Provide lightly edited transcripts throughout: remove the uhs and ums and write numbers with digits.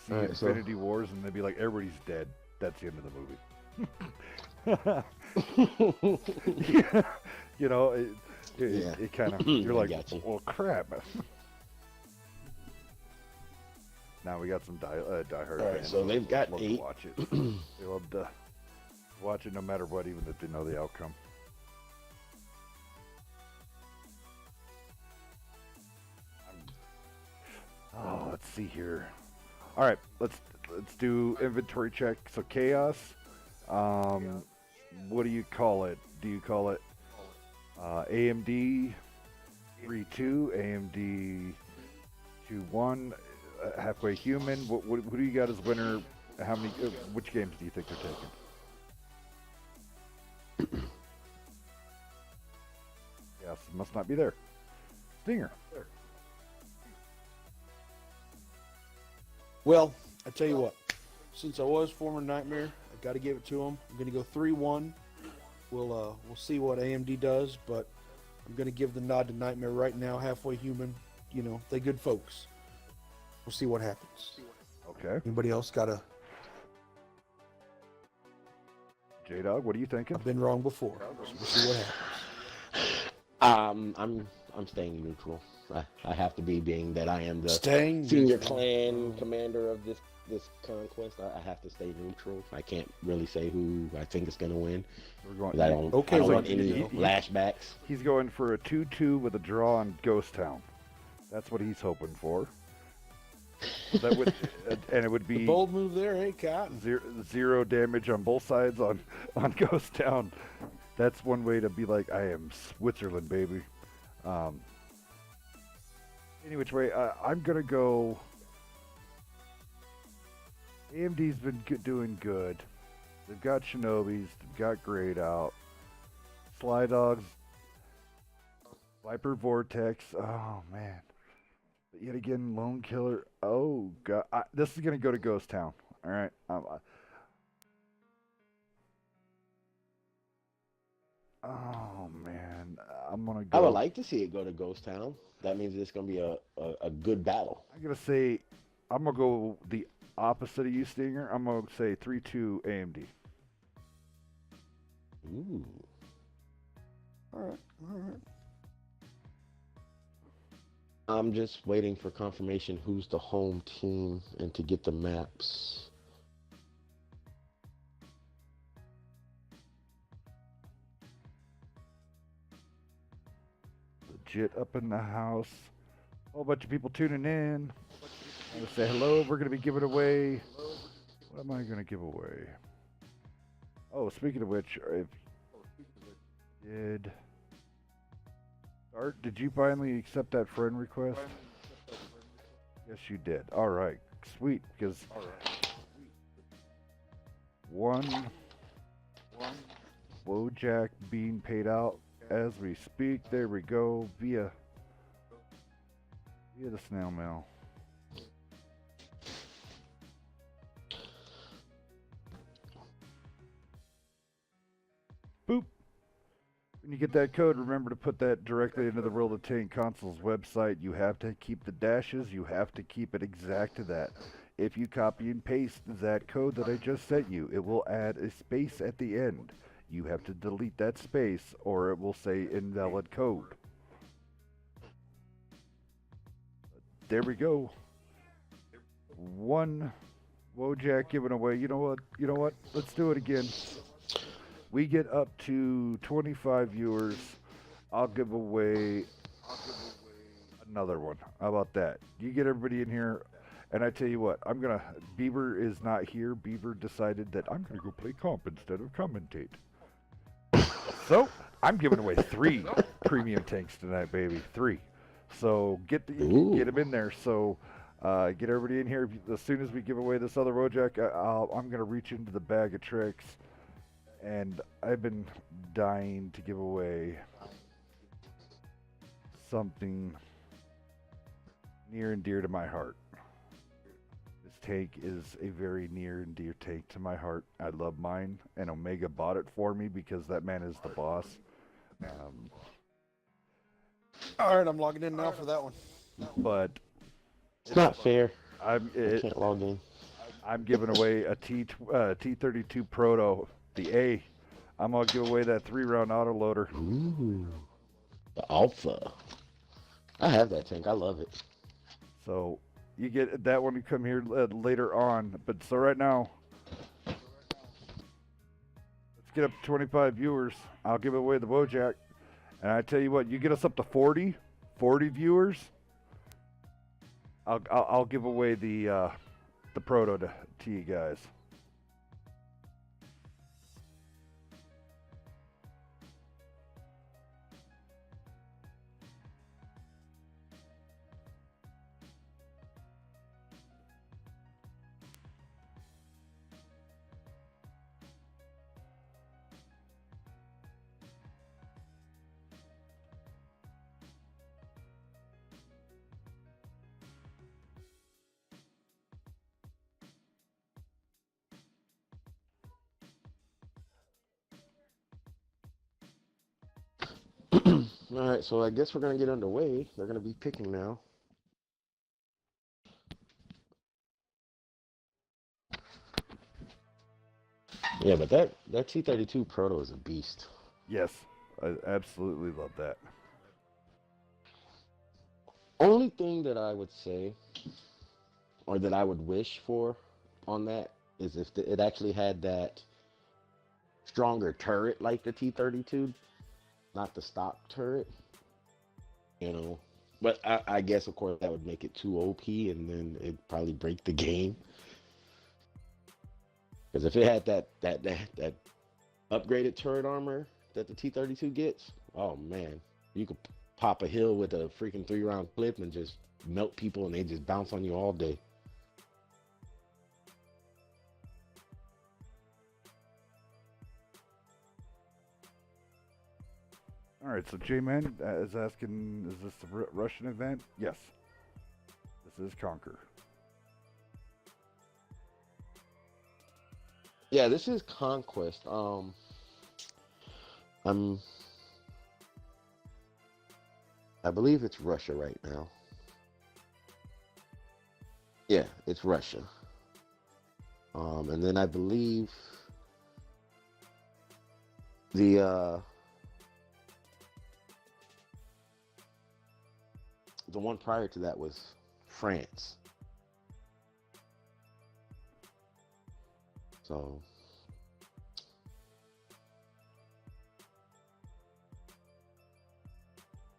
see Alright, so Infinity Wars and they'd be like, everybody's dead. That's the end of the movie. You know, yeah, it kind of, you're I like, got you. well, crap. Now we got some diehard Alright, fans. so they've got love 8. to watch it. They love to watch it no matter what, even if they know the outcome. Oh, let's see here. All right, let's do inventory check. So chaos. What do you call it? Do you call it AMD 3-2, AMD 2-1, halfway human? What do you got as winner? How many? Which games do you think they're taking? Yes, must not be there. Stinger. Well, I tell you what. Since I was former Nightmare, I got to give it to them. I'm going to go 3-1. We'll see what AMD does, but I'm going to give the nod to Nightmare right now. Halfway human, you know, they good folks. We'll see what happens. Okay. Anybody else got a? J-Dog, what are you thinking? I've been wrong before. So we'll see what happens. I'm staying neutral. I have to be, being that I am the Staying senior neutral. clan commander of this conquest. I have to stay neutral. I can't really say who I think is going to win. We're going. I don't want any flashbacks. He's going for a 2-2 with a draw on Ghost Town. That's what he's hoping for. That would, and it would be The bold move there, hey, Cotton. zero damage on both sides on Ghost Town. That's one way to be like, I am Switzerland, baby. Any which way, I'm gonna go. AMD's been doing good. They've got Shinobis, they've got Grayed out, Sly Dogs, Viper Vortex. Oh man, but yet again, Lone Killer. Oh god, this is gonna go to Ghost Town. All right. Oh man, I'm gonna go. I would like to see it go to Ghost Town. That means it's going to be a good battle. I'm gonna say, I'm gonna go the opposite of you, Stinger. I'm gonna say 3-2 AMD. Ooh. All right. I'm just waiting for confirmation who's the home team and to get the maps. Legit up in the house. Whole bunch of people tuning in. I'm gonna say hello. We're gonna be giving away. What am I gonna give away? Oh, speaking of which, if Art, did you finally accept that friend request? Yes, you did. All right, sweet. Because one Wojak being paid out as we speak. There we go, via the snail mail. Boop. When you get that code, remember to put that directly into the World of Tank Console's website. You have to keep the dashes. You have to keep it exact to that. If you copy and paste that code that I just sent you, it will add a space at the end. You have to delete that space or it will say invalid code. There we go. One Wojak given away. You know what? Let's do it again. We get up to 25 viewers. I'll give away another one. How about that? You get everybody in here. And I tell you what, Beaver is not here. Beaver decided that I'm gonna go play comp instead of commentate. So I'm giving away 3 premium tanks tonight, baby. 3. So get them in there. So get everybody in here. As soon as we give away this other Wojak, I'm gonna reach into the bag of tricks. And I've been dying to give away something near and dear to my heart. This tank is a very near and dear tank to my heart. I love mine, and Omega bought it for me because that man is the boss. All right, I'm logging in now for that one. But It's not fair. I it, can't log in. I'm giving away a T32 Proto, the A. I'm gonna give away that 3-round autoloader. Ooh, the Alpha. I have that tank. I love it. So you get that when you come here later on. But so right now, let's get up to 25 viewers. I'll give away the Bojack. And I tell you what, you get us up to 40 viewers, I'll give away the Proto to you guys. All right, so I guess we're gonna get underway. They're gonna be picking now. Yeah, but that T32 Proto is a beast. Yes, I absolutely love that. Only thing that I would say, or that I would wish for on that, is if it actually had that stronger turret like the T32, not the stock turret. You know, but I guess of course that would make it too OP, and then it'd probably break the game. Because if it had that upgraded turret armor that the T32 gets, oh man, you could pop a hill with a freaking 3-round clip and just melt people, and they just bounce on you all day. All right, so J-Man is asking, is this a Russian event? Yes, this is Conquer. Yeah, this is Conquest. I believe it's Russia right now. Yeah, it's Russia. And then I believe the one prior to that was France. So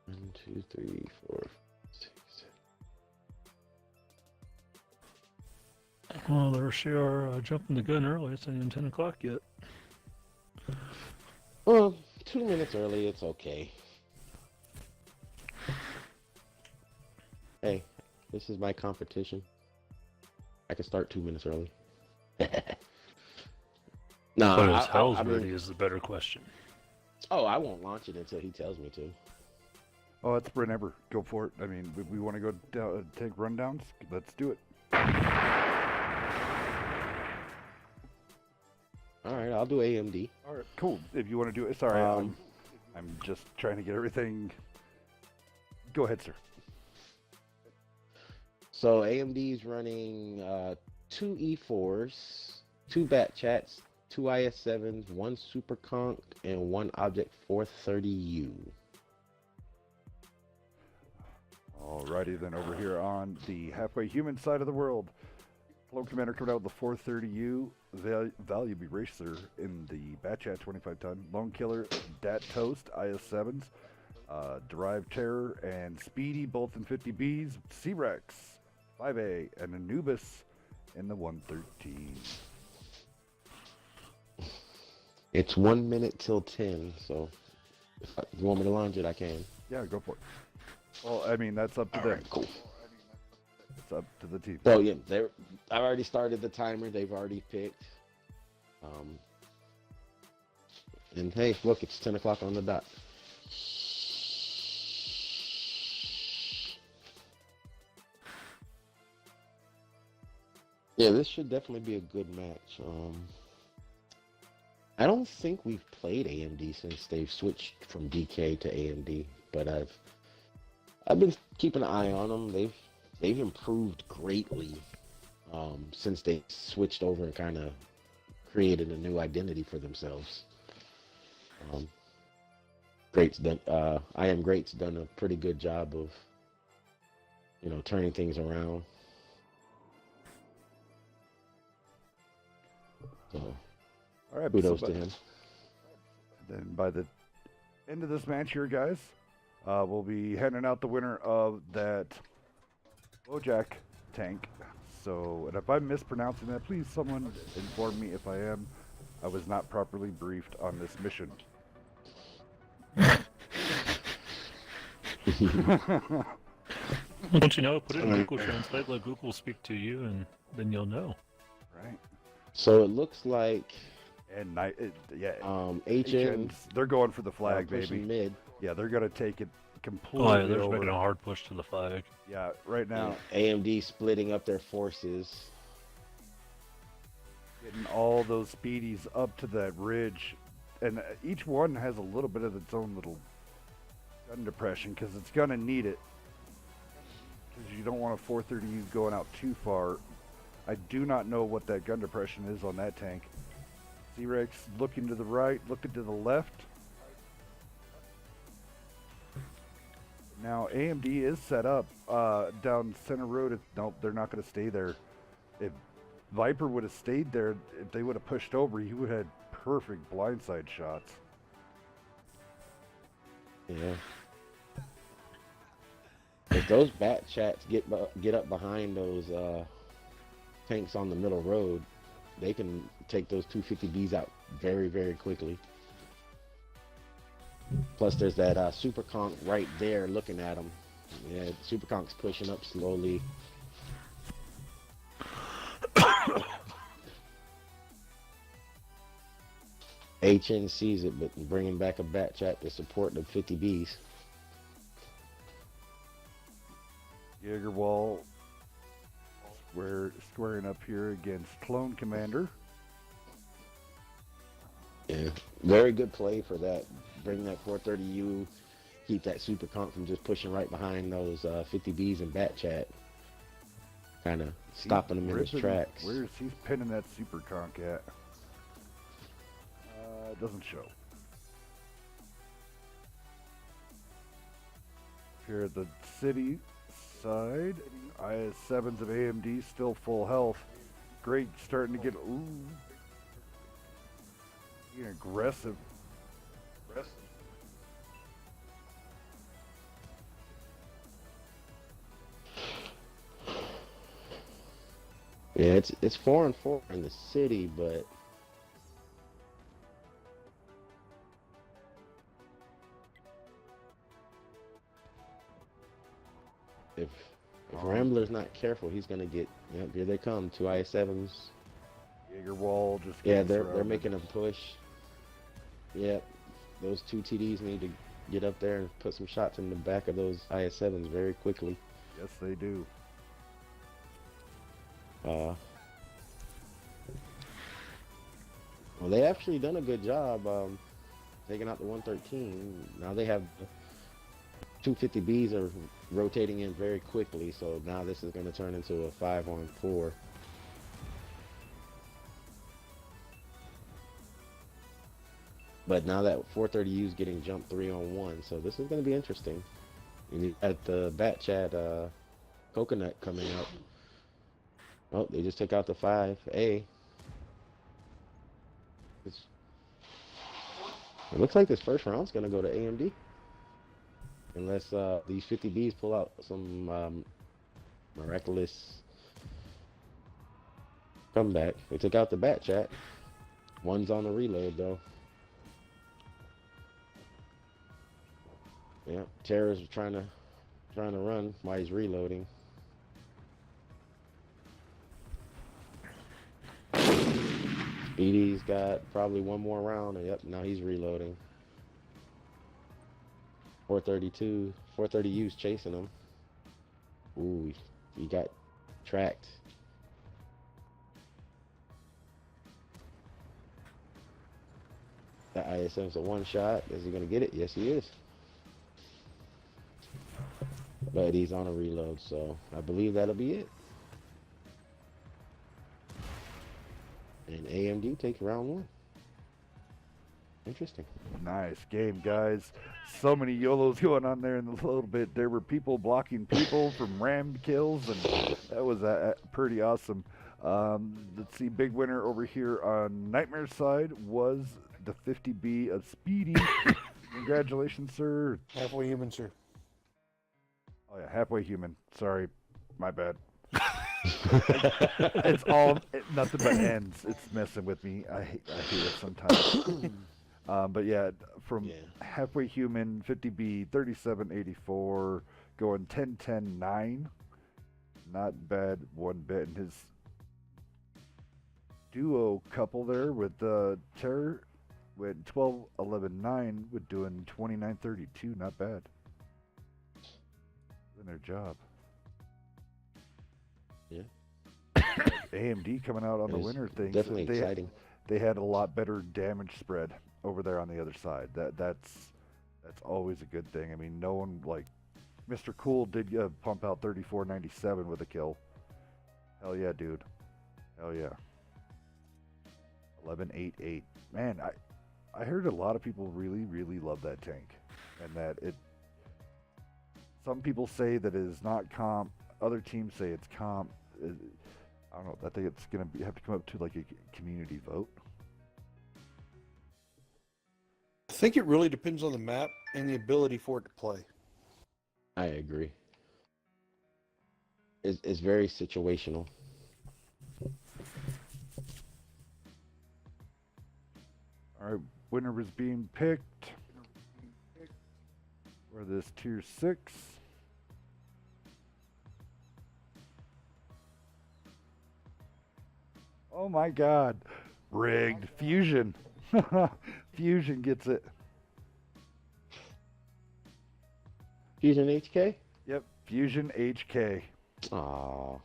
1, 2, 3, 4, 6, 7. Well, there she are jumping the gun early. It's not even 10 o'clock yet. Well, 2 minutes early, it's okay. Hey, this is my competition. I can start 2 minutes early. No, But as hell's I mean, ready is the better question. oh, I won't launch it until he tells me to. Oh, that's whenever. Go for it. I mean, we want to go down, take rundowns. Let's do it. All right, I'll do AMD. All right, cool. If you want to do it, sorry, I'm just trying to get everything. Go ahead, sir. So AMD's running 2 E4s, 2 Bat Chats, 2 IS7s, 1 Super Conk, and 1 Object 430U. Alrighty, then over here on the halfway human side of the world, Lone Commander coming out with the 430U, Value Racer in the Batchat 25-ton, Lone Killer, Dat Toast, IS7s, Derived Terror, and Speedy both in 50Bs, C-Rex, 5A, and Anubis in the 113. It's 1 minute till 10, so if you want me to launch it, I can. Yeah, go for it. Well, I mean, that's up to them. Right, cool. It's up to the team. So yeah, I already started the timer. They've already picked. And hey, look, it's 10 o'clock on the dot. Yeah, this should definitely be a good match. I don't think we've played AMD since they've switched from DK to AMD, but I've been keeping an eye on them. They've improved greatly since they switched over and kind of created a new identity for themselves. Um, Great's done. I Am Great's done a pretty good job of, turning things around. So All right, kudos to him. Then by the end of this match here, guys, we'll be handing out the winner of that Bojack tank. So, and if I'm mispronouncing that, please someone inform me if I am. I was not properly briefed on this mission. Don't you know? Put it in Google Translate, let Google speak to you, and then you'll know. Right. So it looks like And yeah, HN they're going for the flag, baby. pushing mid. Yeah, they're gonna take it completely Oh, yeah, they're just over. making a hard push to the flag. Yeah, right now, AMD splitting up their forces. getting all those speedies up to that ridge, and each one has a little bit of its own little gun depression because it's gonna need it. Because you don't want a 430 going out too far. I do not know what that gun depression is on that tank. Z-Rex looking to the right, looking to the left. Now AMD is set up down center road. Nope, they're not going to stay there. If Viper would have stayed there, if they would have pushed over, he would have had perfect blindside shots. Yeah. If those bat chats get up behind those tanks on the middle road, they can take those 250Bs out very, very quickly. Plus, there's that Super Conk right there looking at them. Yeah, Super Conk's pushing up slowly. HN sees it, but bringing back a bat chat to support the 50Bs. Jaegerwall squaring up here against Clone Commander. Yeah, very good play for that. Bring that 430U, keep that Super Conk from just pushing right behind those 50Bs and bat chat. Kind of stopping him in his tracks. Where's he pinning that Super Conk at? It doesn't show. Here at the city side, IS-7s of AMD still full health. Great, starting to get being aggressive. Yeah, it's 4-4 in the city, but if Rambler's not careful, he's gonna get. Yep, here they come. 2 IS-7s. Jaegerwall just Yeah, getting they're surrounded. making a push. Yep, those 2 TDs need to get up there and put some shots in the back of those IS-7s very quickly. Yes, they do. Well, they actually done a good job taking out the 113. Now they have 250Bs are rotating in very quickly, so now this is going to turn into a 5-on-4. But now that 430U is getting jumped 3-on-1, so this is going to be interesting. And at the bat chat, Coconut coming up. Oh, they just took out the 5A. It looks like this first round's gonna go to AMD, unless these 50Bs pull out some miraculous comeback. They took out the bat chat. One's on the reload though. Yeah, Terror's trying to run while he's reloading. Speedy's got probably one more round, and yep, now he's reloading. 430U's chasing him. Ooh, he got tracked. That ISM's a one shot. Is he gonna get it? Yes, he is. But he's on a reload, so I believe that'll be it. And AMD takes round one. Interesting. Nice game, guys. So many YOLOs going on there in a little bit. There were people blocking people from rammed kills, and that was pretty awesome. Let's see, big winner over here on Nightmare's side was the 50B of Speedy. Congratulations, sir. Halfway human, sir. Oh yeah, halfway human. Sorry, my bad. It's all nothing but ends. It's messing with me. I hate it sometimes. But yeah, from halfway human, 50B, 3784, going 10-10-9. Not bad one bit. And his duo couple there with Terror went 12-11-9 with doing 29-32. Not bad. Doing their job. Yeah. AMD coming out on the winner thing. Definitely exciting. They had a lot better damage spread over there on the other side. That's always a good thing. I mean, no one like Mr. Cool did pump out 34.97 with a kill. Hell yeah, dude. Hell yeah. 11.88. Man, I heard a lot of people really love that tank, and that it. Some people say that it is not comp. Other teams say it's comp. I don't know. I think it's gonna have to come up to like a community vote. I think it really depends on the map and the ability for it to play. I agree. It's very situational. All right, winner was being picked for this tier 6. Oh my God, rigged. Fusion. Fusion gets it. Fusion HK? Yep, Fusion HK. Aw,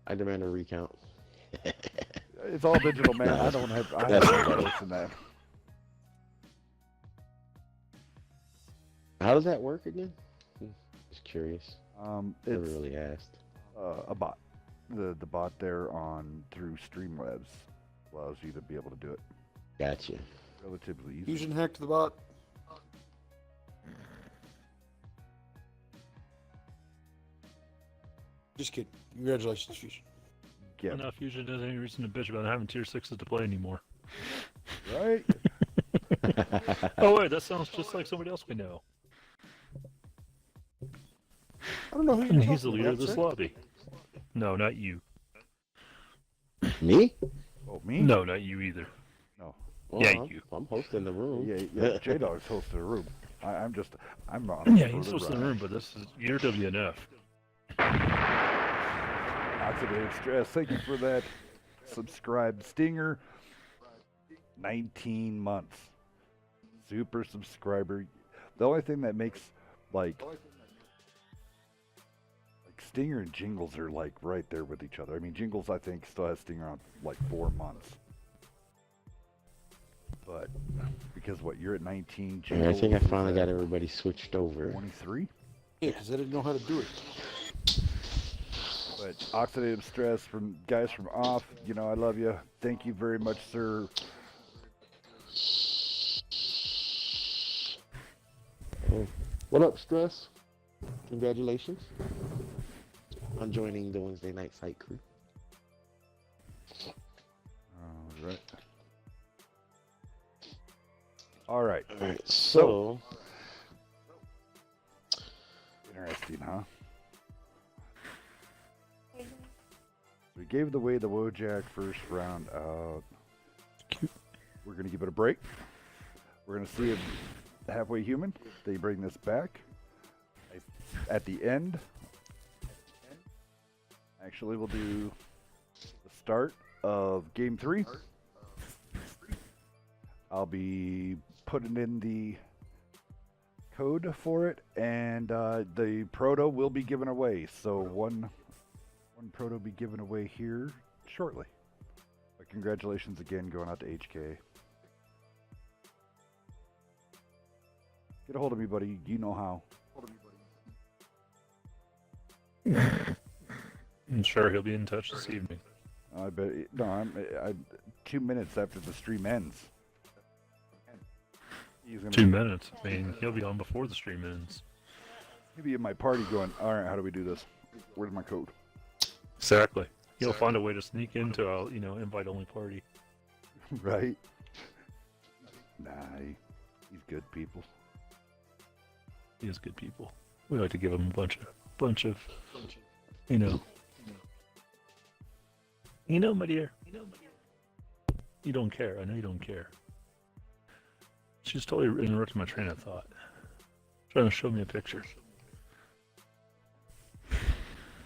I demand a recount. It's all digital, man. I don't have votes in that. How does that work again? Just curious. Never It's really asked. a bot. The bot there on through Streamlabs allows you to be able to do it Gotcha. relatively easy. Fusion hacked the bot. Just kidding. Congratulations, Fusion. Yeah, Now Fusion doesn't have any reason to bitch about having tier 6s to play anymore. right. Oh wait, that sounds just like somebody else we know. I don't know who And you're he's the talking leader about, of this sir. lobby. No, not you. Me? Oh, me? No, not you either. No. Well, Yeah, I'm, you. I'm hosting the room. Yeah. J-Dog's hosting the room. I'm on. Yeah, for he's the supposed to ride. room, but this is your WNF. Oxidative stress. Thank you for that. Subscribe, Stinger. 19 months. Super subscriber. The only thing that makes like Stinger and Jingles are like right there with each other. I mean, Jingles I think still has Stinger on like 4 months. But because what you're at 19, Yeah, I Jingles think I is finally at got everybody switched over. 23. Yeah, because they didn't know how to do it. But oxidative stress from guys from off, you know, I love you. Thank you very much, sir. What up, Stress? Congratulations on joining the Wednesday Night Fight crew. All right. All right. All right, so Interesting, huh? We gave away the Wojak first round out. We're going to give it a break. We're going to see if halfway human, they bring this back. At the end, actually, we'll do the start of game 3. I'll be putting in the code for it, and the proto will be given away. So one proto will be given away here shortly. But congratulations again going out to HK. Get a hold of me, buddy. You know how. I'm sure he'll be in touch this evening. I bet. No, 2 minutes after the stream ends. He's gonna 2 minutes. I mean, he'll be on before the stream ends. he'll be in my party going, all right, how do we do this? Where's my code? Exactly. He'll find a way to sneak into a, invite-only party. Right? Nah, he's good people. He is good people. We like to give him a bunch of, you know, my dear. You don't care. I know you don't care. She's totally interrupted my train of thought. Trying to show me a picture.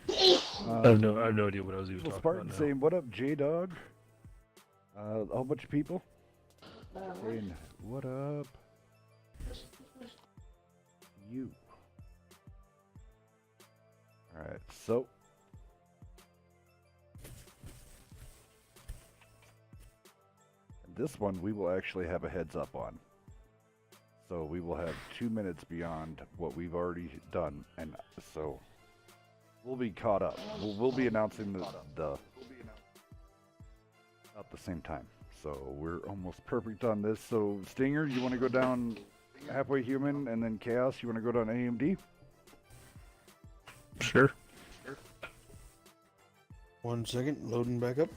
I have no idea what I was even talking Spartan about now. saying, what up, J-Dog? A whole bunch of people saying, what up, you? Alright, so. This one we will actually have a heads up on. So we will have 2 minutes beyond what we've already done, and so we'll be caught up. We'll be announcing the at the same time. So we're almost perfect on this. So Stinger, you want to go down halfway human, and then Chaos, you want to go down AMD? Sure. 1 second, loading back up.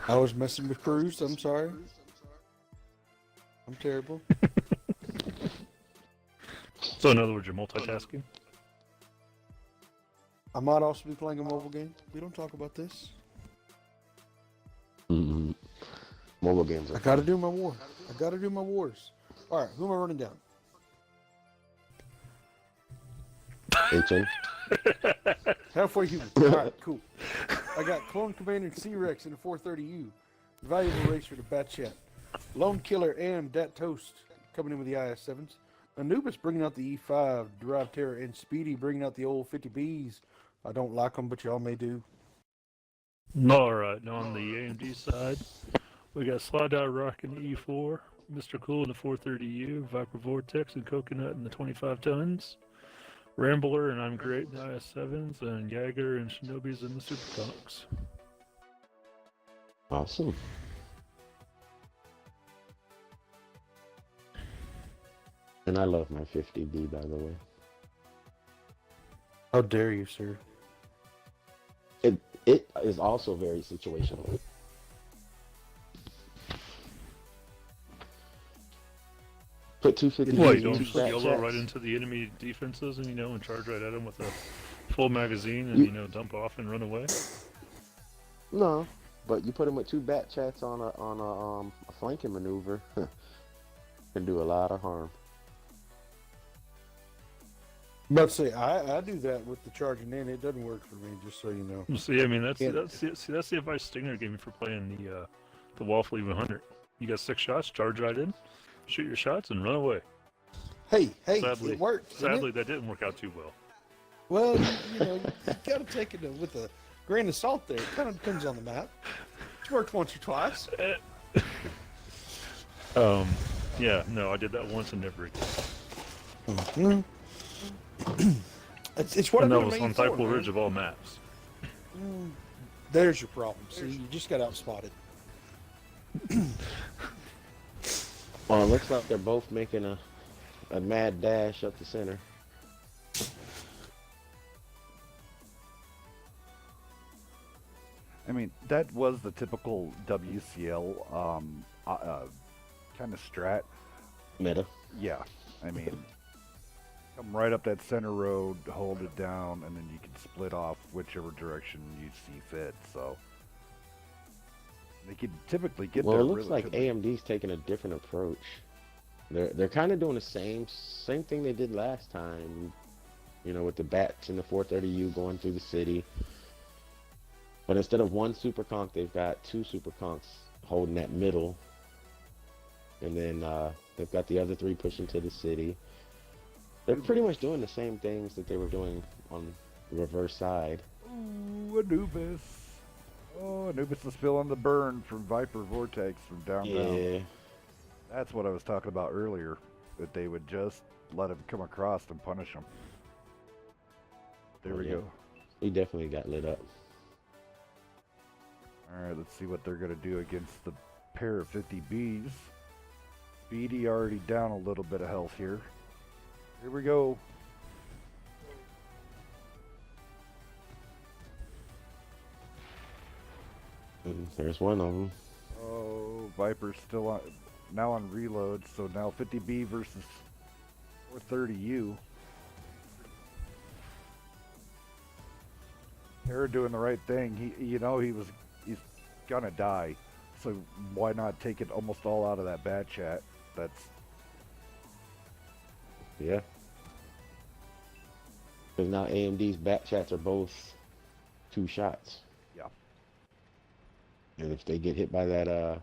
I was messing with Cruz. I'm sorry. I'm terrible. So in other words, you're multitasking? I might also be playing a mobile game. We don't talk about this. Mm-hmm. Mobile games are I gotta do my war. I gotta do my wars. Alright, who am I running down? HN. Halfway human. Alright, cool. I got Clone Commander C-Rex in the 430U. Valuable racer to Bat Chat. Lone Killer and Dat Toast coming in with the IS-7s. Anubis bringing out the E5. Derived Terror and Speedy bringing out the old 50Bs. I don't like them, but y'all may do. Alright, now on the AMD side, we got Slide Out Rock in the E4, Mr. Cool in the 430U, Viper Vortex and Coconut in the 25 tons, Rambler and I'm Great in the IS-7s, and Jagger and Shinobi's in the Super Conks. Awesome. And I love my 50B, by the way. How dare you, sir? It is also very situational. Put 250 What, you in don't two just fat YOLO right chats. into the enemy defenses and charge right at them with a full magazine and, dump off and run away? No, but you put them with two bat chats on a flanking maneuver, can do a lot of harm. I'm about to say, I do that with the charging in. It doesn't work for me, just so you know. See, I mean, that's the advice Stinger gave me for playing the Waffle 100. You got 6 shots, charge right in, shoot your shots, and run away. Hey, Sadly, it worked. Sadly, that didn't work out too well. Well, you gotta take it with a grain of salt there. It kind of depends on the map. It's worked once or twice. Yeah, no, I did that once and never again. Mm-hmm. It's what And I that do was main on for, Thypal man. Ridge of all maps. There's your problem. See, you just got outspotted. Well, it looks like they're both making a mad dash up the center. I mean, that was the typical WCL kind of strat. Meta. Yeah, I mean, come right up that center road, hold it down, and then you can split off whichever direction you see fit. So they can typically get Well, there. it looks like relatively- AMD's taking a different approach. They're kind of doing the same thing they did last time, with the bats and the 430U going through the city. But instead of one super conch, they've got 2 super conchs holding that middle, and then they've got the other 3 pushing to the city. They're pretty much doing the same things that they were doing on the reverse side. Ooh, Anubis. Oh, Anubis is feeling the burn from Viper Vortex from downtown. Yeah. That's what I was talking about earlier, that they would just let him come across and punish him. There we Yeah. go. He definitely got lit up. Alright, let's see what they're going to do against the pair of 50Bs. Speedy already down a little bit of health here. Here we go. And there's one of them. Oh, Viper's still on, now on reload, so now 50B versus 430U. Hera doing the right thing. He's gonna die, so why not take it almost all out of that bad chat? That's Yeah. Because now AMD's back chats are both 2 shots. yeah. And if they get hit by that,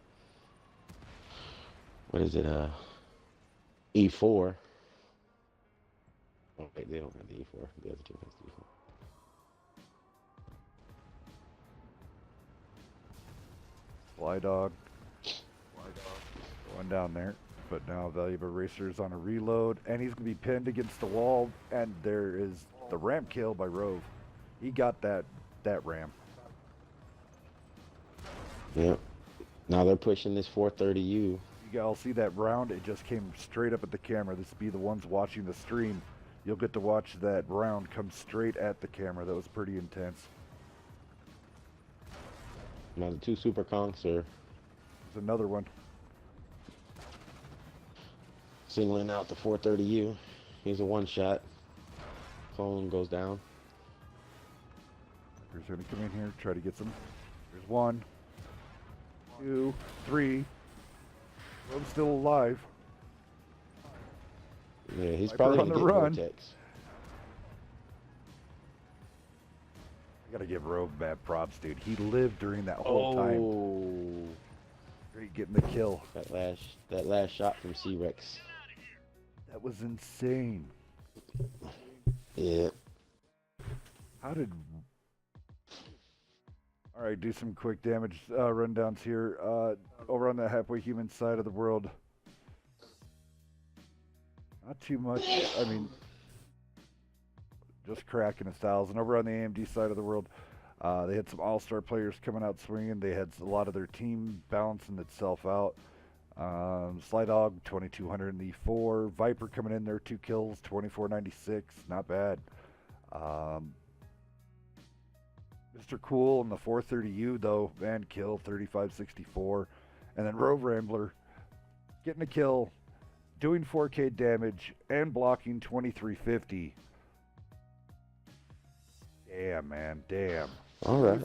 what is it, E4. Oh, wait, they don't have the E4. The other team has the E4. Fly dog going down there, but now Valuable Racer's on a reload, and he's gonna be pinned against the wall. And there is the ramp kill by Rove. He got that ram. Yep. Now they're pushing this 430U. You all see that round? It just came straight up at the camera. This be the ones watching the stream. You'll get to watch that round come straight at the camera. That was pretty intense. Now the 2 super conks are There's another one. singling out the 430U. He's a 1-shot. Clone goes down. Here's gonna come in here, try to get some. There's 1, 2, 3. Rove's still alive. Yeah, he's Viper probably on gonna the get run. Vortex. I gotta give Rove bad props, dude. He lived during that whole time. Oh, Great getting the kill. that last shot from C-Rex. That was insane. Yeah. How did... Alright, do some quick damage rundowns here. Over on the halfway human side of the world. Not too much. I mean, just cracking 1,000. Over on the AMD side of the world, they had some all-star players coming out swinging. They had a lot of their team balancing itself out. Sly Dog, 2,200 in the 4. Viper coming in there, 2 kills, 2,496. Not bad. Mr. Cool in the 430U, though, man, kill, 3,564. And then Rove Rambler getting a kill, doing 4K damage, and blocking 2,350. Damn, man, damn. All right.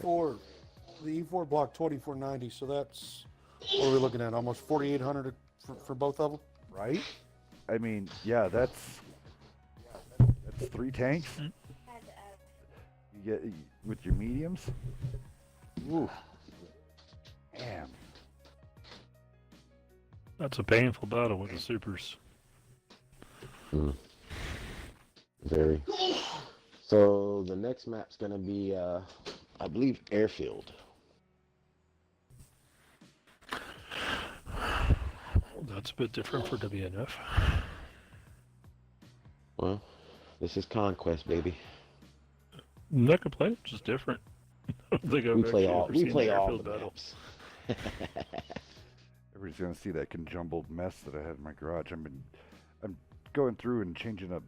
The E4 blocked 2,490, so that's, what are we looking at? Almost 4,800 for both of them? Right? I mean, yeah, that's 3 tanks. You get with your mediums. Ooh. Damn. That's a painful battle with the supers. Very. So the next map's gonna be, I believe, Airfield. That's a bit different for WNF. Well, this is Conquest, baby. I'm not complaining, just different. I don't think I've We play actually all. ever We seen play an all airfield the battle. maps. Everybody's gonna see that conjumbled mess that I had in my garage. I'm going through and changing up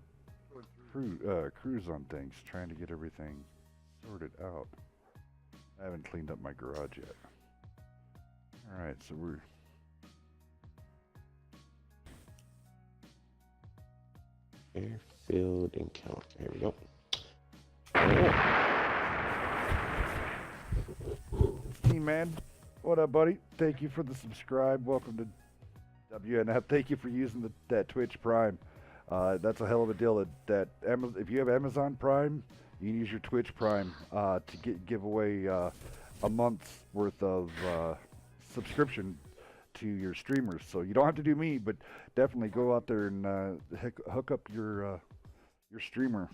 crews on things, trying to get everything sorted out. I haven't cleaned up my garage yet. All right, so we're Airfield encounter. Here we go. T-Man. What up, buddy? Thank you for the subscribe. Welcome to WNF. Thank you for using that Twitch Prime. That's a hell of a deal. That if you have Amazon Prime, you can use your Twitch Prime to give away a month's worth of subscription to your streamers. So you don't have to do me, but definitely go out there and hook up your streamer.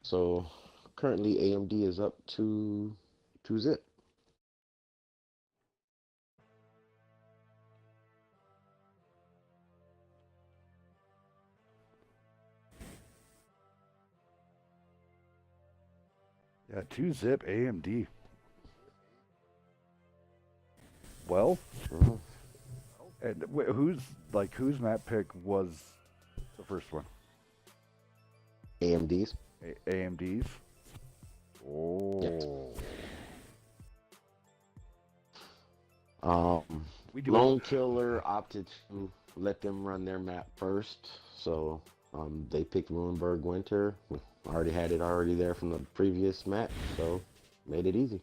So currently AMD is up to 2-zip. Yeah, 2-zip AMD. Well, Mhm. and whose map pick was the first one? AMDs. AMD's. Oh. We do Lone Killer opted to let them run their map first, so they picked Ruinberg Winter. We already had it already there from the previous match, so made it easy.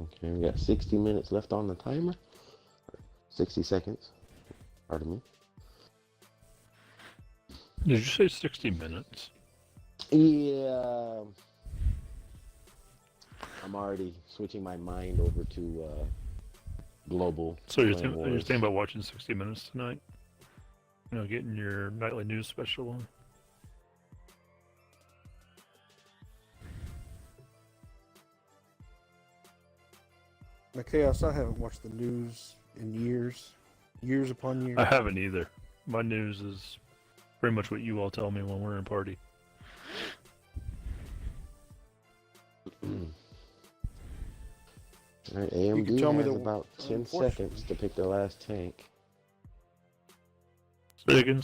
Okay, we got 60 minutes left on the timer. 60 seconds. Pardon me. Did you say 60 minutes? Yeah. I'm already switching my mind over to global. So you're Clan Wars. thinking about watching 60 Minutes tonight? You know, getting your nightly news special on? Now, Chaos, I haven't watched the news in years upon years. I haven't either. My news is pretty much what you all tell me when we're in party. All right, AMD can tell me has the- about 10 unfortunately- seconds to pick their last tank. Say again.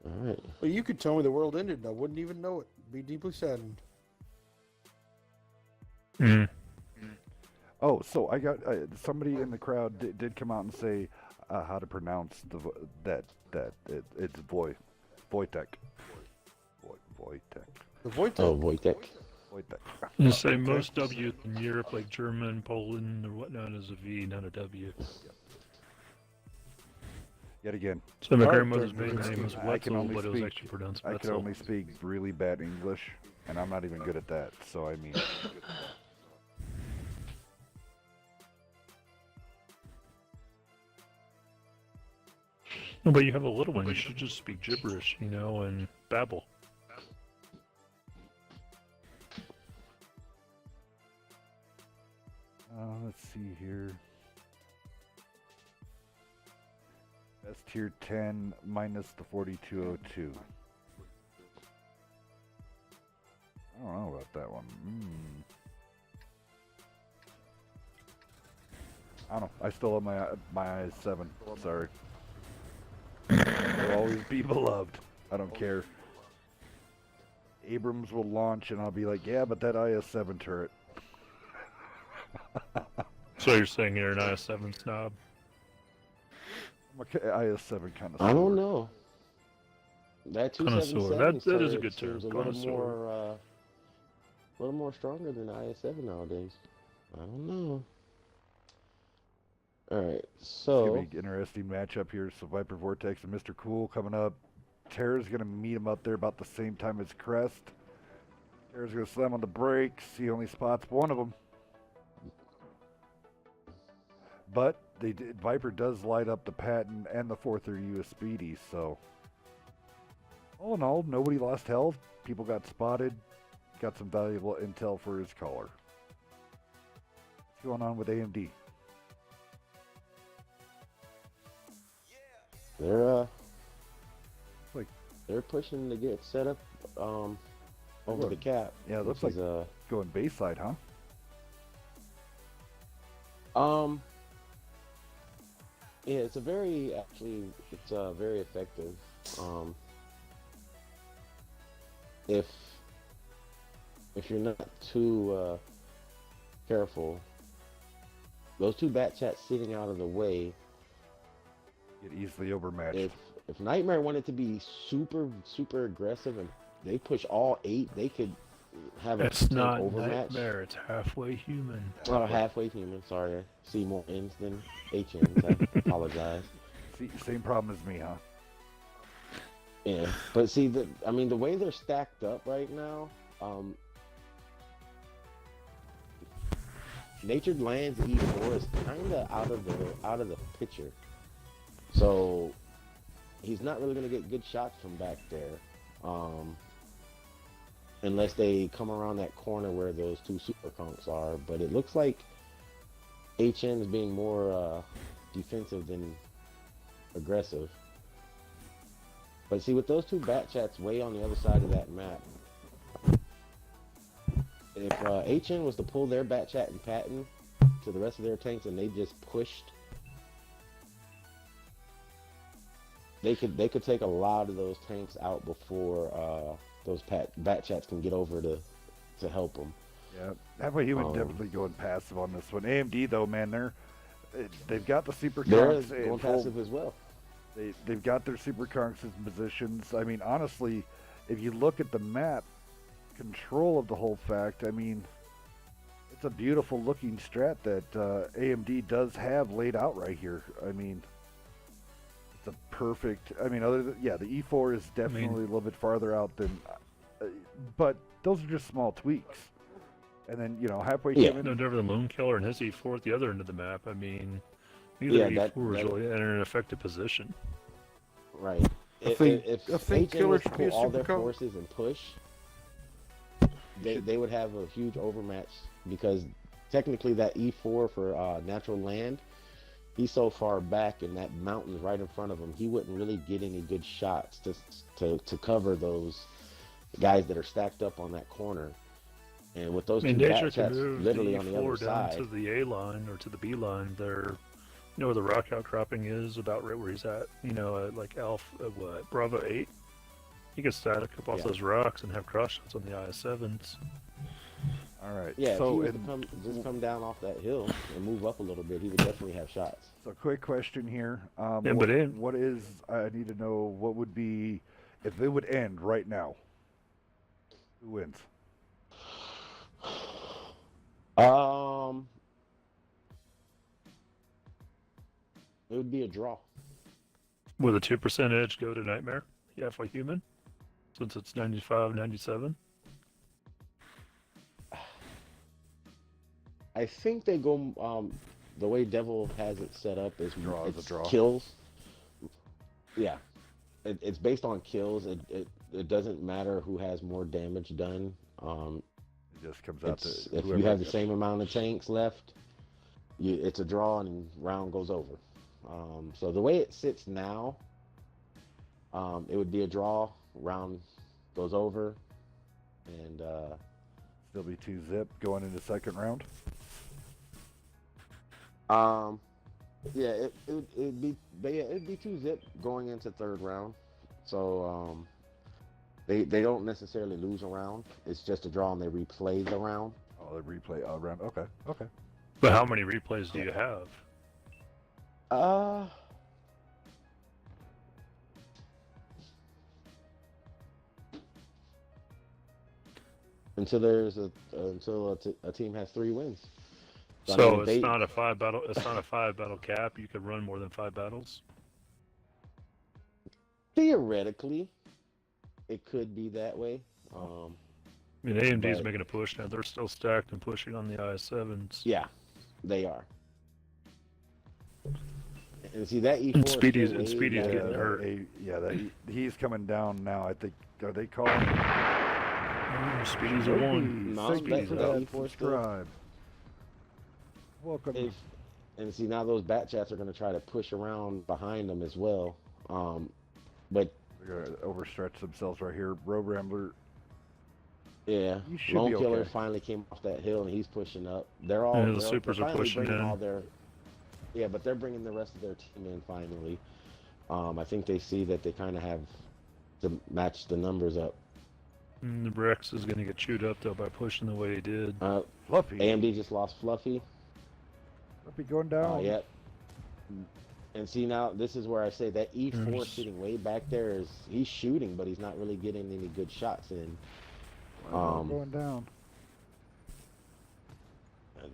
All right. Well, you could tell me the world ended, and I wouldn't even know it. Be deeply saddened. Mm. Oh, so I got somebody in the crowd did come out and say how to pronounce it's Wojtek. Wojtek. The Wojtek. Oh, Wojtek. Wojtek. You say most W in Europe, like German, Poland, or whatnot, is a V, not a W. Yet again, So my All right, grandmother's Dirk, maiden name was I can Wetzel, only but it was speak- actually pronounced I can Wetzel. only speak really bad English, and I'm not even good at that. So I mean, No, but you have a little one. You should just speak gibberish, you know, and babble. let's see here. That's tier 10 minus the 4202. I don't know about that one. I don't know. I still have my eyes 7. Sorry. They'll always be beloved. I don't care. Abrams will launch and I'll be like, yeah, but that IS-7 turret. So you're saying you're an IS-7 snob? I'm a IS-7 kind of. I don't know. That Connoisseur. 277 That is a good term. seems a little Connoisseur. more stronger than IS-7 nowadays. I don't know. All right, It's so gonna be an interesting matchup here. So Viper Vortex and Mr. Cool coming up. Terra's gonna meet him up there about the same time as Crest. Terra's gonna slam on the brakes. He only spots one of them. But Viper does light up the Patton and the 430 US Speedy, so all in all, nobody lost health. People got spotted, got some valuable intel for his caller. What's going on with AMD? they're pushing to get set up over the cap. Yeah, it looks which like is, going Bayside, huh? yeah, it's very effective. If you're not too careful, those two bat chats sitting out of the way. Get easily overmatched. If Nightmare wanted to be super aggressive and they push all 8, they could have a It's not overmatch. Nightmare, it's halfway human. Oh, halfway human. Sorry, I see more N's than HNs. I apologize. See, same problem as me, huh? Yeah, but see, the way they're stacked up right now, Natured Lands E4 is kind of out of the picture, so he's not really going to get good shots from back there, unless they come around that corner where those 2 super conks are. But it looks like HN is being more defensive than aggressive. But see, with those 2 bat chats way on the other side of that map, if HN was to pull their bat chat and Patton to the rest of their tanks and they just pushed, they could take a lot of those tanks out before those bat chats can get over to help them. Yeah, Halfway Human definitely going passive on this one. AMD though, man, they've got the super They're conks going passive as well. They've got their super conks in positions. I mean, honestly, if you look at the map, control of the whole fact, I mean, it's a beautiful looking strat that AMD does have laid out right here. I mean, it's a perfect, I mean, other than, yeah, the E4 is definitely a little bit farther out than, but those are just small tweaks. And then, you know, Halfway Human. No different than Moon Killer and his E4 at the other end of the map. I mean, neither E4 is really in an effective position. Right. I think HN Killer was to should be a pull all super their conk. forces and push, they would have a huge overmatch, because technically that E4 for Natural Land, he's so far back and that mountain's right in front of him, he wouldn't really get any good shots to cover those guys that are stacked up on that corner. And with those 2 bat chats literally on the other side, to the A line or to the B line, they're, you know where the rock outcropping is, about right where he's at, you know, like Bravo 8. He could stack up off those rocks and have cross shots on the IS-7s. All right. yeah, So, if he was to come down off that hill and move up a little bit, he would definitely have shots. so quick question here. Yeah, but what is, I need to know what would be, if it would end right now, who wins? It would be a draw. With a 2% edge go to Nightmare, Halfway Human, since it's 95-97. I think they go the way Devil has it set up is Draw is a it's draw. kills. Yeah, it's based on kills. It doesn't matter who has more damage done. It just comes out to If you have the same amount of tanks left, it's a draw and round goes over. So the way it sits now, it would be a draw, round goes over, and still be 2-zip going into second round. yeah, it'd be 2-zip going into third round. So they don't necessarily lose a round. It's just a draw and they replay the round. Oh, they replay all round. Okay. But how many replays do you have? Until a team has 3 wins. So it's not a 5 battle. It's not a 5 battle cap. You could run more than 5 battles. Theoretically, it could be that way. I mean, AMD's making a push now. They're still stacked and pushing on the IS-7s. Yeah, they are. And see that E4 And Speedy's getting getting hurt. He's coming down now. I think. Are they calling? Speedy's a 1. No, Thank you that's for that that. E4 Subscribe. Welcome. And see, now those bat chats are going to try to push around behind them as well. But They're gonna overstretch themselves right here. Road Rambler. yeah, You should Lone be Killer okay. finally came off that hill and he's pushing up. They're all Yeah, the they're supers are finally pushing bringing in. all their. Yeah, but they're bringing the rest of their team in finally. I think they see that they kind of have to match the numbers up. And the Rex is going to get chewed up though by pushing the way he did. Fluffy. AMD just lost Fluffy. Might be going down. Yep. And see, now this is where I say that E4 sitting way back there is he's shooting, but he's not really getting any good shots in. Going down.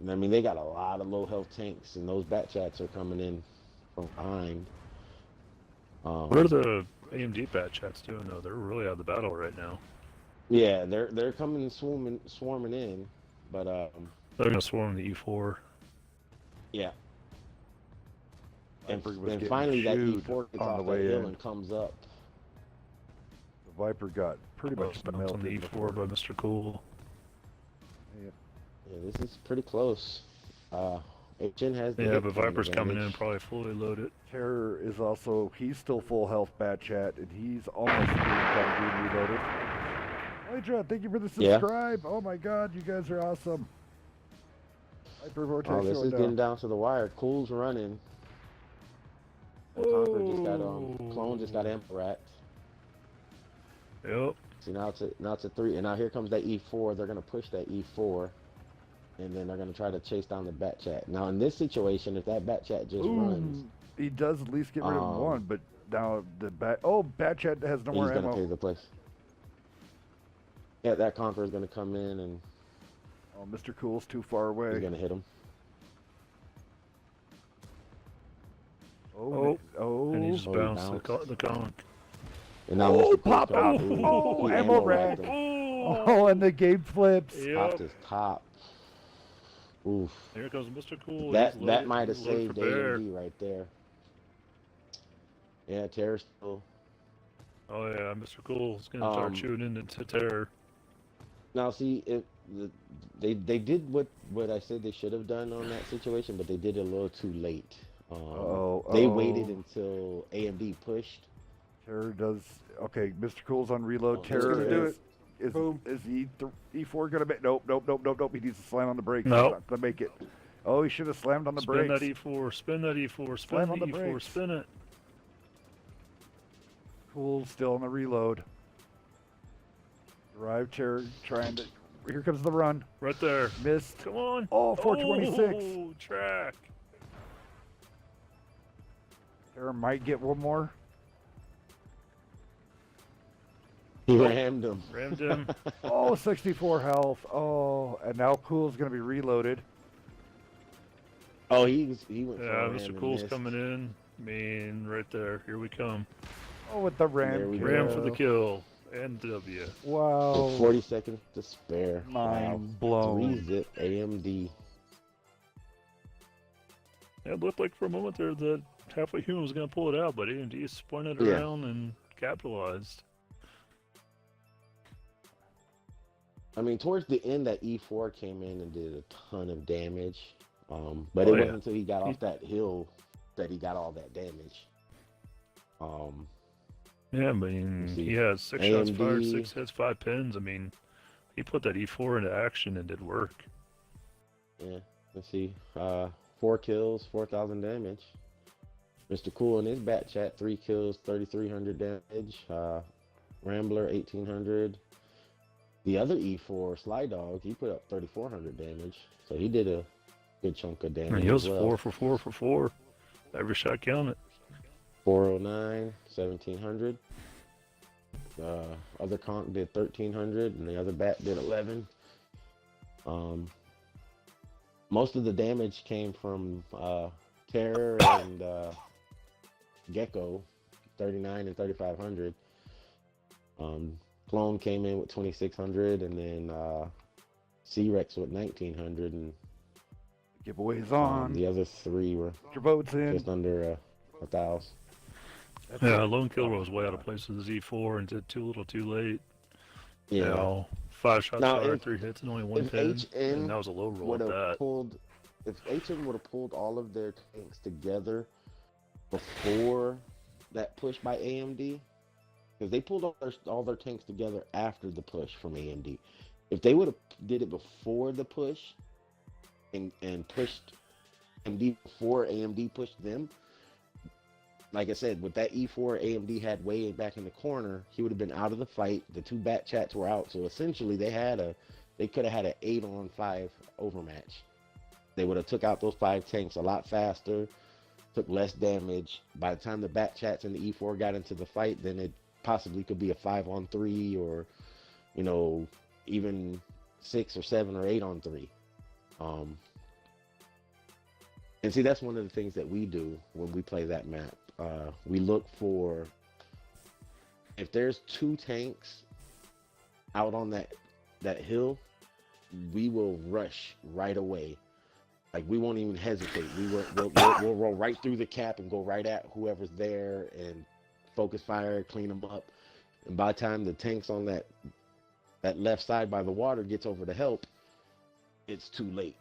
I mean, they got a lot of low health tanks, and those bat chats are coming in from behind. What are the AMD bat chats doing though? They're really out of the battle right now. Yeah, they're coming swarming in, but They're gonna swarm the E4. yeah. And Viper was getting finally that chewed E4 gets on off the the way hill in. and comes up. The Viper got pretty much Bounced on the melted. E4 by Mr. Cool. Yeah, this is pretty close. HN has the Yeah, hit but point Viper's coming in advantage. probably fully loaded. Terror is also, he's still full health bat chat, and he's almost being reloaded. Hydra, thank you for the Yeah. subscribe. Oh my god, you guys are awesome. Hyper Vortex Oh, this going is down. getting down to the wire. Cool's running. And Conqueror just got Clone just got ammo racked. Yep. See, now it's a 3, and now here comes that E4. They're gonna push that E4, and then they're gonna try to chase down the bat chat. Now in this situation, if that bat chat just runs, He does at least get rid of one, but now the bat chat has no he's more gonna ammo. pay the place. Yeah, that Conqueror's gonna come in and Oh, Mr. Cool's too far away. he's gonna hit him. And he just Oh, he bounced bounced. the conch. And now Oh, Mr. Cool's pop out. coming through. Oh, He ammo racked rack. him. Oh, and the game flips. Yep. Popped his top. Oof. Here comes Mr. Cool. That He's loaded- might have he's loaded saved for bear. AMD right there. Yeah, Terror still. Oh yeah, Mr. Cool's gonna start shooting into Terror. Now see, they did what I said they should have done on that situation, but they did it a little too late. They waited until AMD pushed. Terror does. Okay, Mr. Cool's on reload. Oh, Terror gonna do is. Is, Boom. is E4 gonna make? Nope. He needs to slam on the brakes. Nope. He's not gonna make it. Oh, he should have slammed on the Spin brakes. that E4. Spin that E4. Spin Slam the on the E4. brakes. Spin it. Cool's still on the reload. Drive Terror trying to. Here comes the run. Right there. Missed. Come on. Oh, 426. Oh, track. Terror might get one more. He rammed him. Rammed him. Oh, 64 health. Oh, and now Cool's gonna be reloaded. Oh, he went for Yeah, a ram Mr. and Cool's missed. coming in. I mean, right there. Here we come. Oh, with the There ram. we go. Ram for the kill. And W. Wow. With 40 seconds to spare. Mind blown. 3-zip AMD. Yeah, it looked like for a moment there that Halfway Human was going to pull it out, but AMD spun it Yeah. around and capitalized. I mean, towards the end, that E4 came in and did a ton of damage. But Oh, it yeah. wasn't until he got off that hill that he got all that damage. Yeah, I mean, Let's see. he has 6 shots AMD. fired, 6 hits, 5 pins. I mean, he put that E4 into action and did work. Yeah, let's see. 4 kills, 4,000 damage. Mr. Cool in his bat chat, 3 kills, 3,300 damage. Rambler, 1,800. The other E4, Sly Dog, he put up 3,400 damage. So he did a good chunk of damage. And he was as well. 4 for 4 for 4. Every shot counted. 409, 1,700. Other conch did 1,300, and the other bat did 11. Most of the damage came from Terror and Gecko, 39 and 3,500. Clone came in with 2,600, and then C-Rex with 1,900, and Giveaways on. the other 3 were Get your votes in. just under 1,000. Yeah, Lone Killer was way out of place with his E4 and did too little too late. Yeah. You know, 5 shots Now, fired, if- 3 hits, and only 1 if pin. HN And that was a low roll would at have that. pulled, if HN would have pulled all of their tanks together before that push by AMD, because they pulled all their tanks together after the push from AMD. If they would have did it before the push and pushed AMD before AMD pushed them, like I said, with that E4 AMD had way back in the corner, he would have been out of the fight. The 2 bat chats were out, so essentially they could have had an 8-on-5 overmatch. They would have took out those 5 tanks a lot faster, took less damage. By the time the Bat Chats and the E4 got into the fight, then it possibly could be a 5-on-3, or you know, even 6 or 7 or 8-on-3. Um, and see, that's one of the things that we do when we play that map. We look for, if there's 2 tanks out on that hill, we will rush right away. Like, we won't even hesitate. We'll roll right through the cap and go right at whoever's there and focus fire, clean them up. And by the time the tanks on that left side by the water gets over to help, it's too late.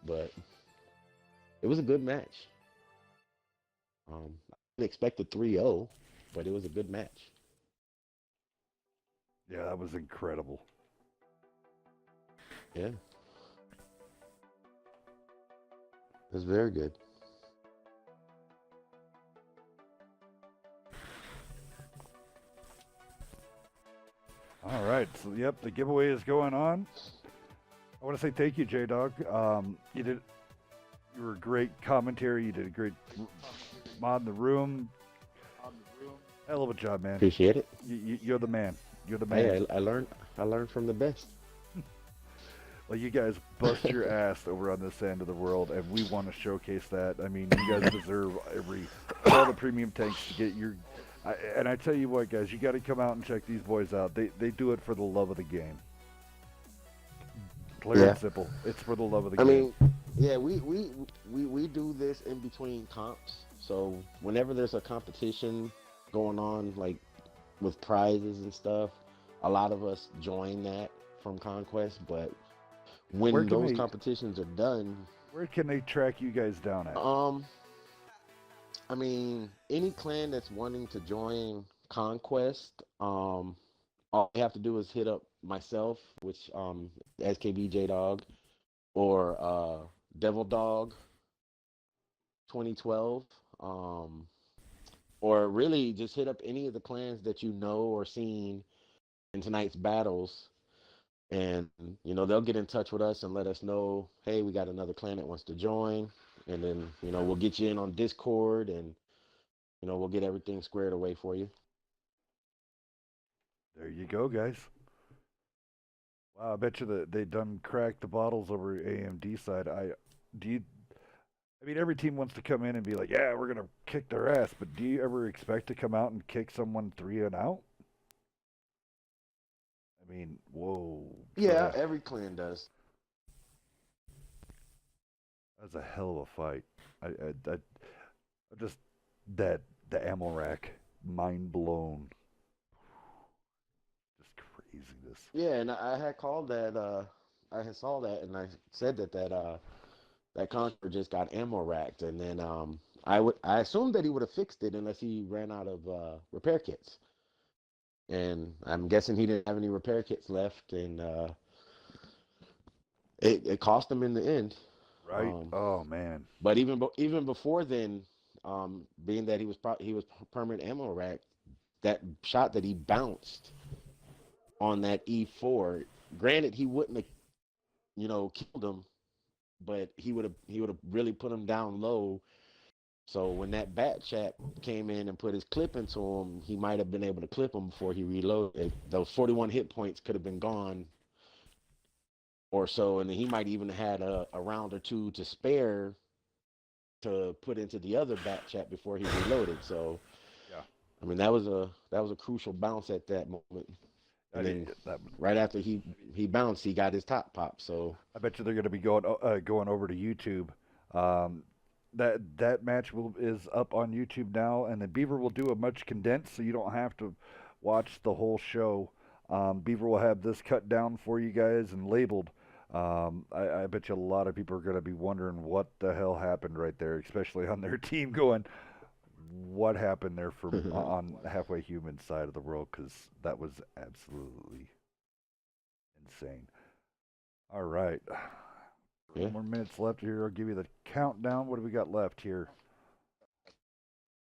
But it was a good match. I didn't expect a 3-0, but it was a good match. Yeah, that was incredible. Yeah. It was very good. All right, so yep, the giveaway is going on. I want to say thank you, J Dog. You were a great commentary. You did a great mod in the room. Hell of a job, man. Appreciate it. You're the man. You're the man. Hey, I learned from the best. Well, you guys bust your ass over on this end of the world, and we want to showcase that. I mean, you guys deserve all the premium tanks to get your. And I tell you what, guys, you got to come out and check these boys out. They do it for the love of the game. Clear and simple. It's for the love of the game. I mean, yeah, we do this in between comps. So whenever there's a competition going on, like with prizes and stuff, a lot of us join that from Conquest. But when those competitions are done, where can they track you guys down at? I mean, any clan that's wanting to join Conquest, all you have to do is hit up myself, which SKB Dog, or Devil Dog 2012, or really just hit up any of the clans that you know or seen in tonight's battles, and they'll get in touch with us and let us know, hey, we got another clan that wants to join, and then we'll get you in on Discord, and we'll get everything squared away for you. There you go, guys. Wow, I bet you that they done cracked the bottles over AMD side. I mean, every team wants to come in and be like, yeah, we're gonna kick their ass, but do you ever expect to come out and kick someone 3-0? I mean, whoa. Yeah, every clan does. That's a hell of a fight. I just the ammo rack, mind blown. Just craziness. Yeah, and I had called that. I had saw that, and I said that Conqueror just got ammo racked, and then I assumed that he would have fixed it unless he ran out of repair kits, and I'm guessing he didn't have any repair kits left, and it cost him in the end. Right. Oh man. But even before then, being that he was permanent ammo racked, that shot that he bounced on that E4, granted he wouldn't have killed him, but he would have really put him down low. So when that Bat Chat came in and put his clip into him, he might have been able to clip him before he reloaded. Those 41 hit points could have been gone or so, and then he might even had a round or two to spare to put into the other Bat Chat before he reloaded. So yeah, I mean, that was a crucial bounce at that moment. And then right after he bounced, he got his top pop. So I bet you they're going to be going over to YouTube. That match is up on YouTube now, and then Beaver will do a much condensed, so you don't have to watch the whole show. Beaver will have this cut down for you guys and labeled. I bet you a lot of people are going to be wondering what the hell happened right there, especially on their team going, what happened there for on Halfway Human side of the world, because that was absolutely insane. All right. yeah. 4 more minutes left here. I'll give you the countdown. What do we got left here?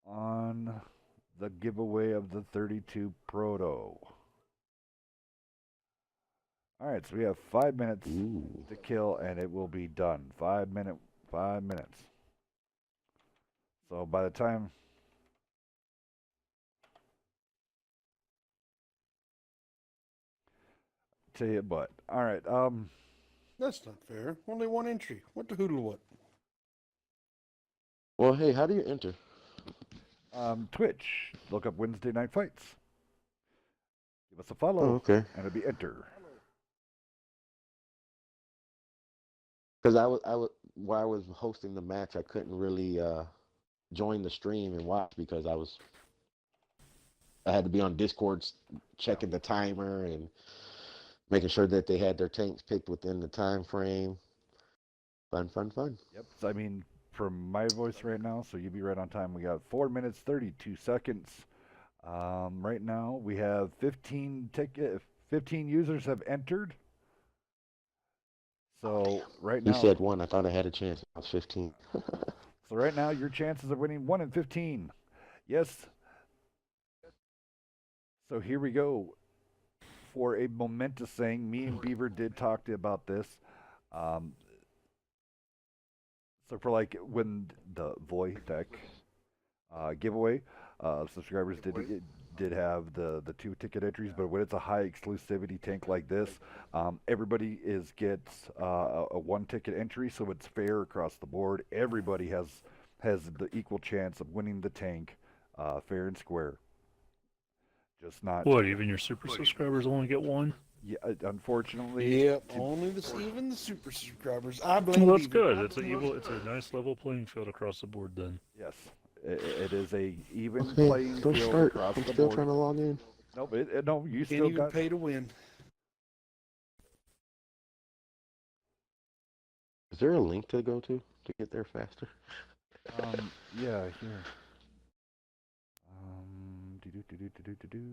On the giveaway of the 32 Proto. All right, so we have 5 minutes Ooh. to kill, and it will be done. 5 minutes. So by the time, tell you what. All right. That's not fair. Only one entry. What the hoodle what? Well, hey, how do you enter? Twitch. Look up Wednesday Night Fights. Give us a Oh, follow, okay. and it'll be enter. Because while I was hosting the match, I couldn't really join the stream and watch because I had to be on Discord checking the timer and making sure that they had their tanks picked within the time frame. Fun, fun, fun. Yep. So, I mean, from my voice right now, so you'll be right on time. We got 4 minutes 32 seconds. Right now we have 15 users have entered. So right He now, said one. I thought I had a chance. I was 15. so right now your chances of winning 1 in 15. Yes. So here we go. For a momentous thing, me and Beaver did talk about this. So for like when the Voitech giveaway, subscribers did have the 2 ticket entries, but when it's a high exclusivity tank like this, everybody gets a 1 ticket entry, so it's fair across the board. Everybody has the equal chance of winning the tank, fair and square. Just not. What? Even your super subscribers only get one? Yeah, unfortunately. Yep, only even the super subscribers. I blame Well, that's Beaver. good. It's a nice level playing field across the board then. Yes, it is a even Okay, playing don't field start. across I'm the still board. trying to log in. No, no, you Can't still even got. pay to win. Is there a link to go to get there faster? Yeah, here. Do.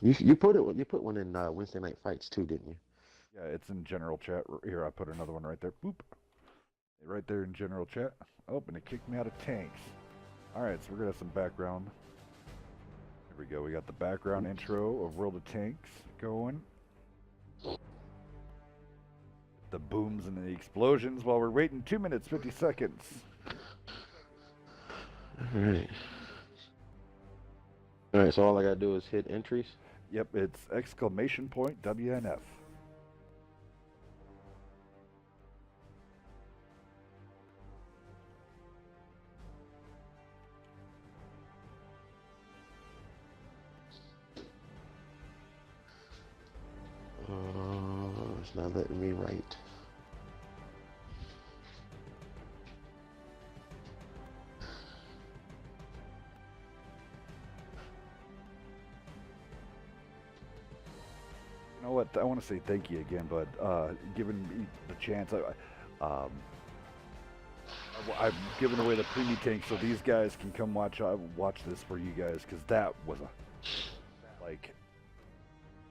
You put it. You put one in Wednesday Night Fights too, didn't you? Yeah, it's in general chat. Here, I put another one right there. Boop. Right there in general chat. Oh, and it kicked me out of tanks. All right, so we're gonna have some background. Here we go. We got the background intro of World of Tanks going. The booms and the explosions while we're waiting. 2 minutes 50 seconds. All right. All right. So all I gotta do is hit entries. Yep, it's exclamation point WNF. It's not letting me write. You know what? I want to say thank you again, but giving me the chance, I've given away the premium tank so these guys can come watch this for you guys, because that was a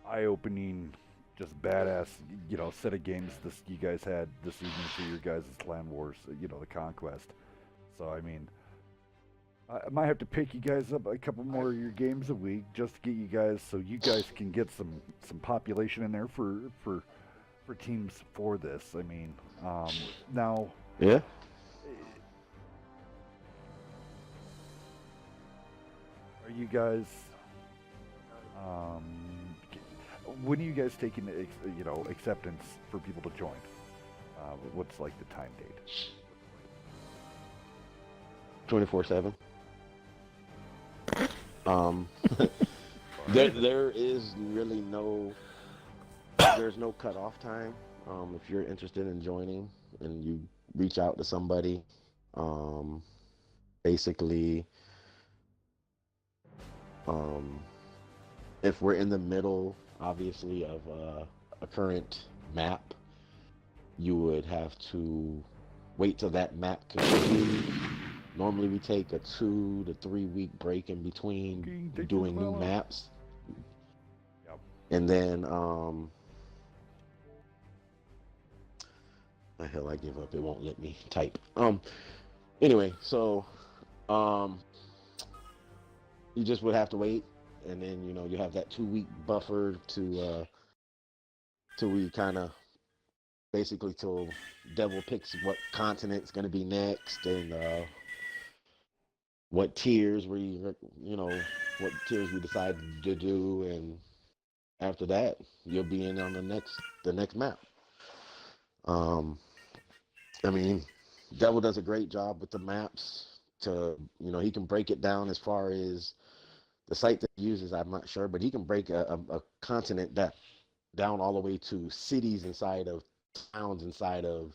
eye-opening, just badass set of games you guys had this evening for your guys' Clan Wars, the Conquest. So I mean, I might have to pick you guys up a couple more of your games a week just to get you guys, so you guys can get some population in there for teams for this. I mean, now. Yeah. Are you guys? When are you guys taking acceptance for people to join? What's like the time date? 24/7. There is really there's no cutoff time. If you're interested in joining and you reach out to somebody, basically, if we're in the middle, obviously, of a current map, you would have to wait till that map concludes. Normally we take a 2 to 3 week break in between doing new maps. Yep. And then the hell, I give up. It won't let me type. Anyway, so you just would have to wait and then you have that 2 week buffer to we kind of basically till Devil picks what continent's going to be next and what tiers what tiers we decide to do, and after that you'll be in on the next map. Um, I mean, Devil does a great job with the maps. He can break it down as far as the site that he uses. I'm not sure, but he can break a continent that down all the way to cities inside of towns, inside of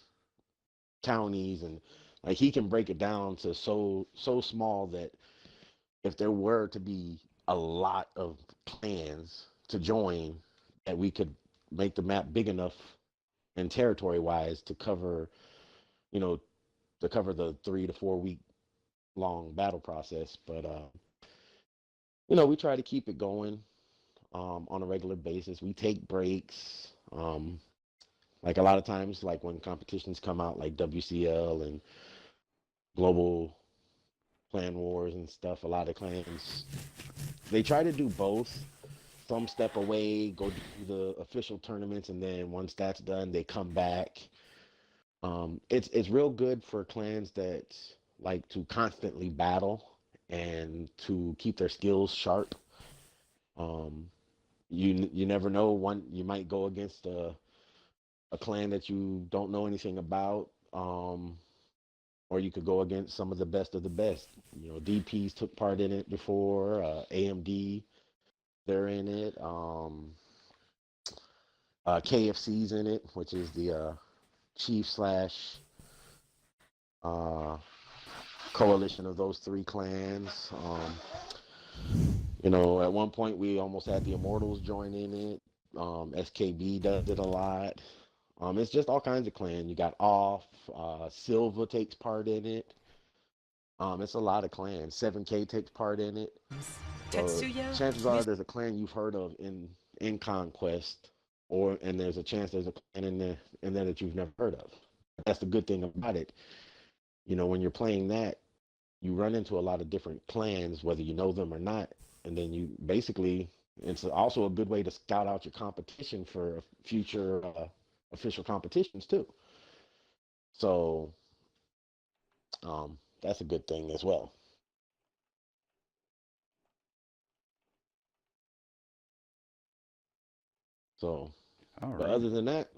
counties, and like he can break it down to so small that if there were to be a lot of clans to join, that we could make the map big enough and territory wise you know, to cover the 3 to 4 week long battle process. But we try to keep it going on a regular basis. We take breaks. Like a lot of times, like when competitions come out, like WCL and Global Clan Wars and stuff, a lot of clans they try to do both. Some step away, go do the official tournaments, and then once that's done, they come back. It's real good for clans that like to constantly battle and to keep their skills sharp. Um, you never know, one you might go against a clan that you don't know anything about, or you could go against some of the best. DPs took part in it before. AMD, they're in it. KFC's in it, which is the chief slash uh, coalition of those three clans. At one point we almost had the Immortals join in it. SKB does it a lot. It's just all kinds of clans. You got Off, Silva takes part in it. It's a lot of clans. 7K takes part in it. So chances are there's a clan you've heard of in Conquest, and there's a chance there's a clan in there that you've never heard of. That's the good thing about it. When you're playing that, you run into a lot of different clans, whether you know them or not, and then you basically it's also a good way to scout out your competition for future official competitions too. So that's a good thing as well. So, All but right. other than that,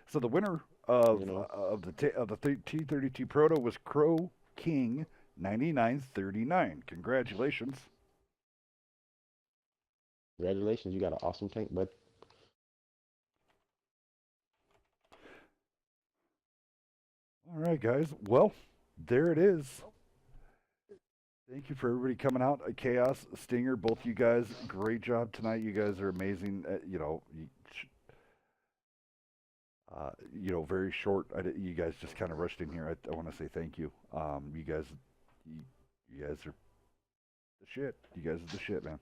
So the winner of you know, of the T32 Proto was Crow King 9939. Congratulations. congratulations, you got an awesome tank, bud. All right, guys. Well, there it is. Thank you for everybody coming out. Chaos, Stinger, both you guys, great job tonight. You guys are amazing. Very short. You guys just kind of rushed in here. I want to say thank you. You guys, you guys are the shit. You guys are the shit, man.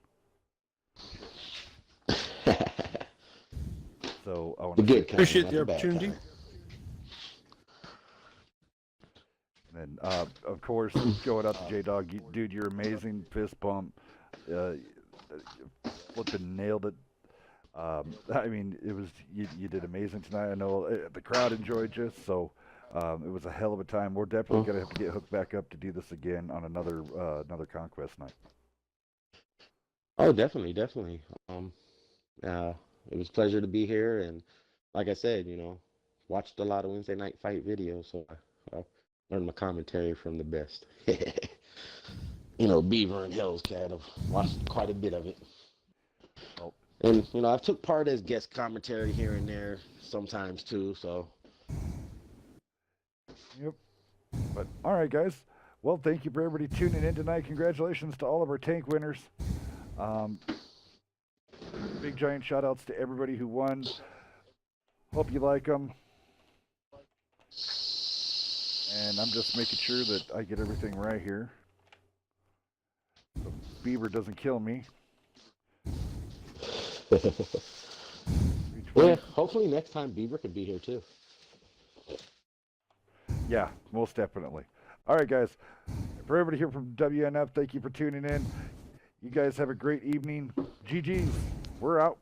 So I want to Good kind, Appreciate not the bad opportunity. kind. And of course, going out to J Dog, dude, you're amazing. Fist bump, flipping nailed it. It was you did amazing tonight. I know the crowd enjoyed you, so it was a hell of a time. We're definitely gonna have to get hooked back up to do this again on another Conquest night. Oh, definitely, definitely. It was a pleasure to be here, and like I said, watched a lot of Wednesday night fight videos, so I learned my commentary from the best. Beaver and Hell's Cat. I've watched quite a bit of it. Oh. And I've took part as guest commentary here and there sometimes too. So. Yep. But all right, guys. Well, thank you for everybody tuning in tonight. Congratulations to all of our tank winners. Big giant shout outs to everybody who won. Hope you like them. And I'm just making sure that I get everything right here. So Beaver doesn't kill me. Yeah, hopefully next time Beaver could be here too. Yeah, most definitely. All right, guys. For everybody here from WNF, thank you for tuning in. You guys have a great evening. GG's. We're out.